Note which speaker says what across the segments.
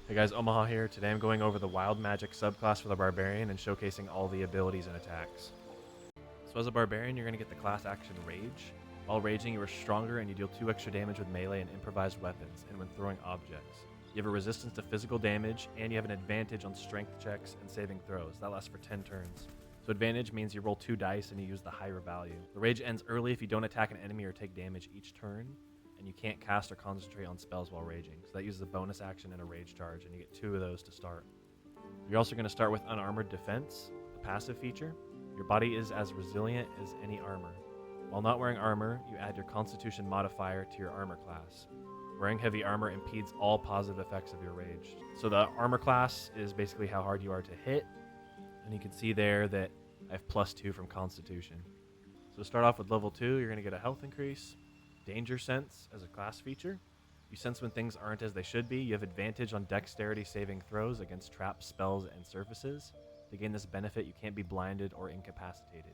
Speaker 1: Hey guys, Omaha here. Today I'm going over the Wild Magic subclass for the Barbarian and showcasing all the abilities and attacks. So as a Barbarian, you're going to get the class action Rage. While raging, you are stronger and you deal 2 extra damage with melee and improvised weapons, and when throwing objects. You have a resistance to physical damage, and you have an advantage on strength checks and saving throws. That lasts for 10 turns. So advantage means you roll 2 dice and you use the higher value. The rage ends early if you don't attack an enemy or take damage each turn, and you can't cast or concentrate on spells while raging. So that uses a bonus action and a rage charge, and you get 2 of those to start. You're also going to start with Unarmored Defense, the passive feature. Your body is as resilient as any armor. While not wearing armor, you add your Constitution modifier to your armor class. Wearing heavy armor impedes all positive effects of your rage. So the armor class is basically how hard you are to hit, and you can see there that I have +2 from Constitution. So to start off with level 2, you're going to get a health increase, Danger Sense as a class feature. You sense when things aren't as they should be. You have advantage on dexterity saving throws against traps, spells, and surfaces. To gain this benefit, you can't be blinded or incapacitated.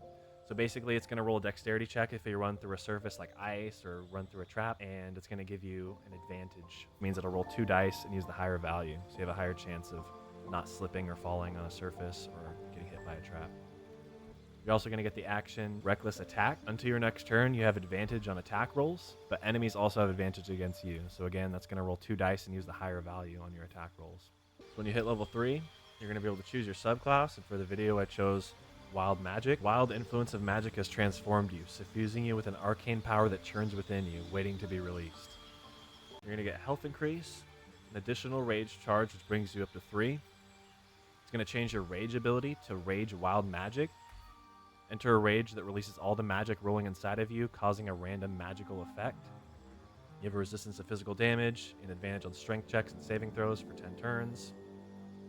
Speaker 1: So basically, it's going to roll a dexterity check if you run through a surface like ice or run through a trap, and it's going to give you an advantage. It means it'll roll 2 dice and use the higher value, so you have a higher chance of not slipping or falling on a surface or getting hit by a trap. You're also going to get the action Reckless Attack. Until your next turn, you have advantage on attack rolls, but enemies also have advantage against you. So again, that's going to roll 2 dice and use the higher value on your attack rolls. So when you hit level 3, you're going to be able to choose your subclass, and for the video I chose Wild Magic. Wild influence of magic has transformed you, suffusing you with an arcane power that churns within you, waiting to be released. You're going to get health increase, an additional rage charge, which brings you up to 3. It's going to change your rage ability to Rage Wild Magic. Enter a rage that releases all the magic rolling inside of you, causing a random magical effect. You have a resistance to physical damage, an advantage on strength checks and saving throws for 10 turns.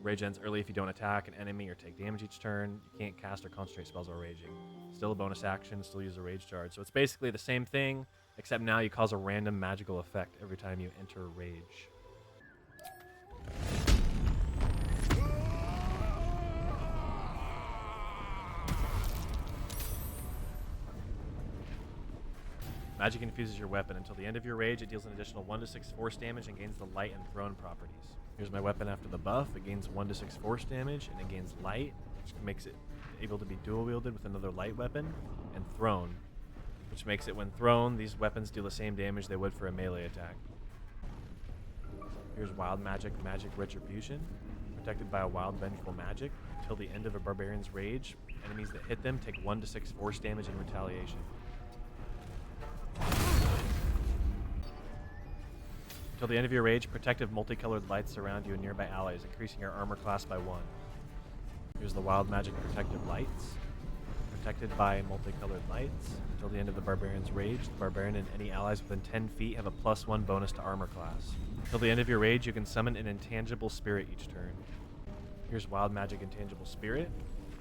Speaker 1: Rage ends early if you don't attack an enemy or take damage each turn. You can't cast or concentrate spells while raging. Still a bonus action, still use a rage charge. So it's basically the same thing, except now you cause a random magical effect every time you enter rage. Magic infuses your weapon. Until the end of your rage, it deals an additional 1d6 force damage and gains the light and thrown properties. Here's my weapon after the buff. It gains 1d6 force damage and it gains light, which makes it able to be dual wielded with another light weapon, and thrown, which makes it when thrown, these weapons deal the same damage they would for a melee attack. Here's Wild Magic, Magic Retribution. Protected by a wild vengeful magic. Until the end of a barbarian's rage, enemies that hit them take 1d6 force damage in retaliation. Until the end of your rage, protective multicolored lights surround you and nearby allies, increasing your armor class by 1. Here's the Wild Magic Protective Lights. Protected by multicolored lights. Until the end of the Barbarian's rage, the Barbarian and any allies within 10 feet have a +1 bonus to armor class. Until the end of your rage, you can summon an intangible spirit each turn. Here's Wild Magic Intangible Spirit.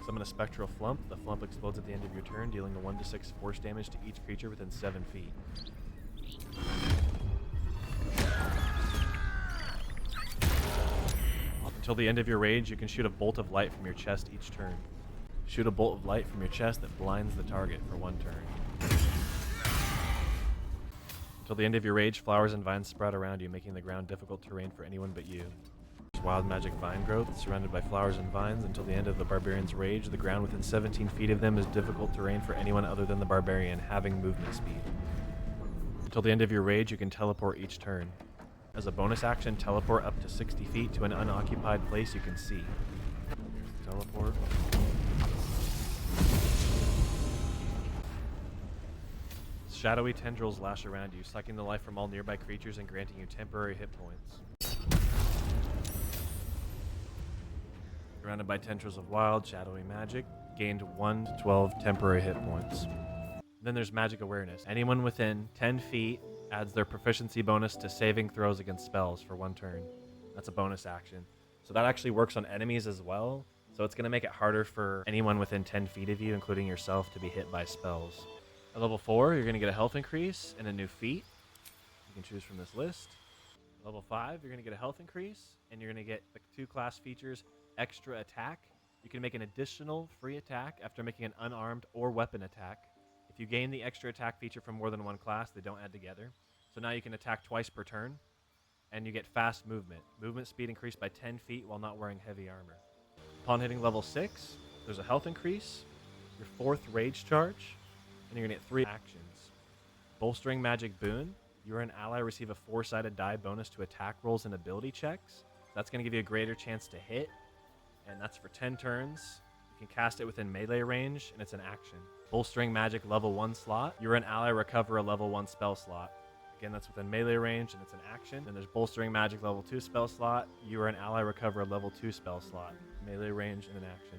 Speaker 1: Summon a Spectral Flump. The Flump explodes at the end of your turn, dealing a 1d6 force damage to each creature within 7 feet. Until the end of your rage, you can shoot a bolt of light from your chest each turn. Shoot a bolt of light from your chest that blinds the target for 1 turn. Until the end of your rage, flowers and vines sprout around you, making the ground difficult terrain for anyone but you. There's Wild Magic Vine Growth, surrounded by flowers and vines. Until the end of the Barbarian's rage, the ground within 17 feet of them is difficult terrain for anyone other than the Barbarian, having movement speed. Until the end of your rage, you can teleport each turn. As a bonus action, teleport up to 60 feet to an unoccupied place you can see. Here's the teleport. Shadowy tendrils lash around you, sucking the life from all nearby creatures and granting you temporary hit points. Surrounded by tendrils of wild, shadowy magic, gained 1 to 12 temporary hit points. Then there's Magic Awareness. Anyone within 10 feet adds their proficiency bonus to saving throws against spells for 1 turn. That's a bonus action. So that actually works on enemies as well. So it's going to make it harder for anyone within 10 feet of you, including yourself, to be hit by spells. At level 4, you're going to get a health increase and a new feat. You can choose from this list. At level 5, you're going to get a health increase, and you're going to get the 2 class features, Extra Attack. You can make an additional free attack after making an unarmed or weapon attack. If you gain the extra attack feature from more than 1 class, they don't add together. So now you can attack twice per turn. and you get fast movement. Movement speed increased by 10 feet while not wearing heavy armor. Upon hitting level 6, there's a health increase, your 4th rage charge, and you're going to get 3 actions. Bolstering magic boon. You or an ally receive a 4-sided die bonus to attack rolls and ability checks. That's going to give you a greater chance to hit, and that's for 10 turns. You can cast it within melee range, and it's an action. Bolstering magic level 1 slot. You or an ally recover a level 1 spell slot. Again, that's within melee range, and it's an action. And there's bolstering magic level 2 spell slot. You or an ally recover a level 2 spell slot. Melee range and an action.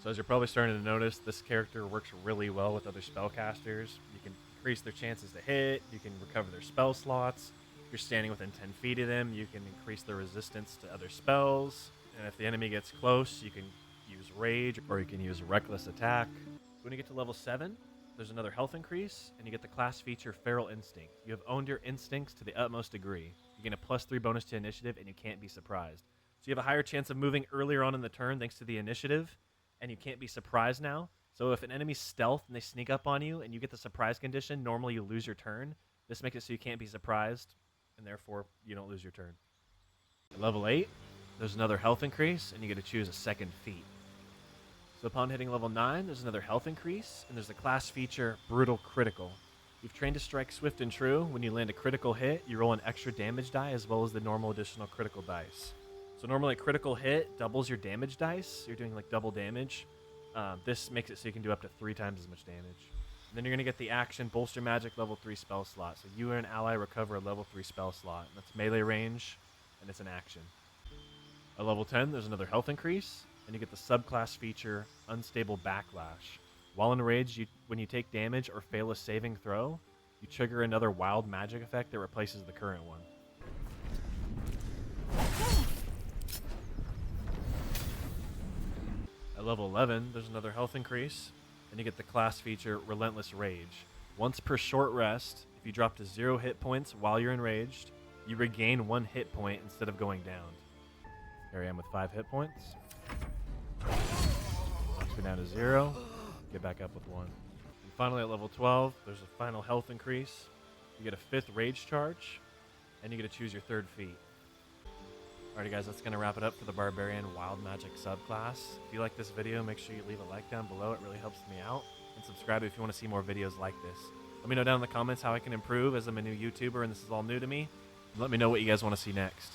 Speaker 1: So as you're probably starting to notice, this character works really well with other spellcasters. You can increase their chances to hit. You can recover their spell slots. If you're standing within 10 feet of them, you can increase their resistance to other spells. And if the enemy gets close, you can use rage or you can use reckless attack. So when you get to level 7, there's another health increase, and you get the class feature Feral Instinct. You have owned your instincts to the utmost degree. You gain a +3 bonus to initiative, and you can't be surprised. So you have a higher chance of moving earlier on in the turn thanks to the initiative, and you can't be surprised now. So if an enemy's stealth and they sneak up on you and you get the surprise condition, normally you lose your turn. This makes it so you can't be surprised, and therefore you don't lose your turn. At level 8, there's another health increase, and you get to choose a 2nd feat. So upon hitting level 9, there's another health increase, and there's the class feature Brutal Critical. You've trained to strike swift and true. When you land a critical hit, you roll an extra damage die as well as the normal additional critical dice. So normally a critical hit doubles your damage dice. You're doing like double damage. This makes it so you can do up to 3 times as much damage. And then you're going to get the action Bolster Magic level 3 spell slot. So you and an ally recover a level 3 spell slot. That's melee range, and it's an action. At level 10, there's another health increase, and you get the subclass feature Unstable Backlash. While enraged, when you take damage or fail a saving throw, you trigger another wild magic effect that replaces the current one. At level 11, there's another health increase, and you get the class feature Relentless Rage. Once per short rest, if you drop to 0 hit points while you're enraged, you regain 1 hit point instead of going down. Here I am with 5 hit points. Knocks me down to 0. Get back up with 1. And finally at level 12, there's a final health increase. You get a 5th rage charge, and you get to choose your 3rd feat. Alrighty guys, that's going to wrap it up for the Barbarian Wild Magic subclass. If you like this video, make sure you leave a like down below. It really helps me out. And subscribe if you want to see more videos like this. Let me know down in the comments how I can improve, as I'm a new YouTuber and this is all new to me. And let me know what you guys want to see next.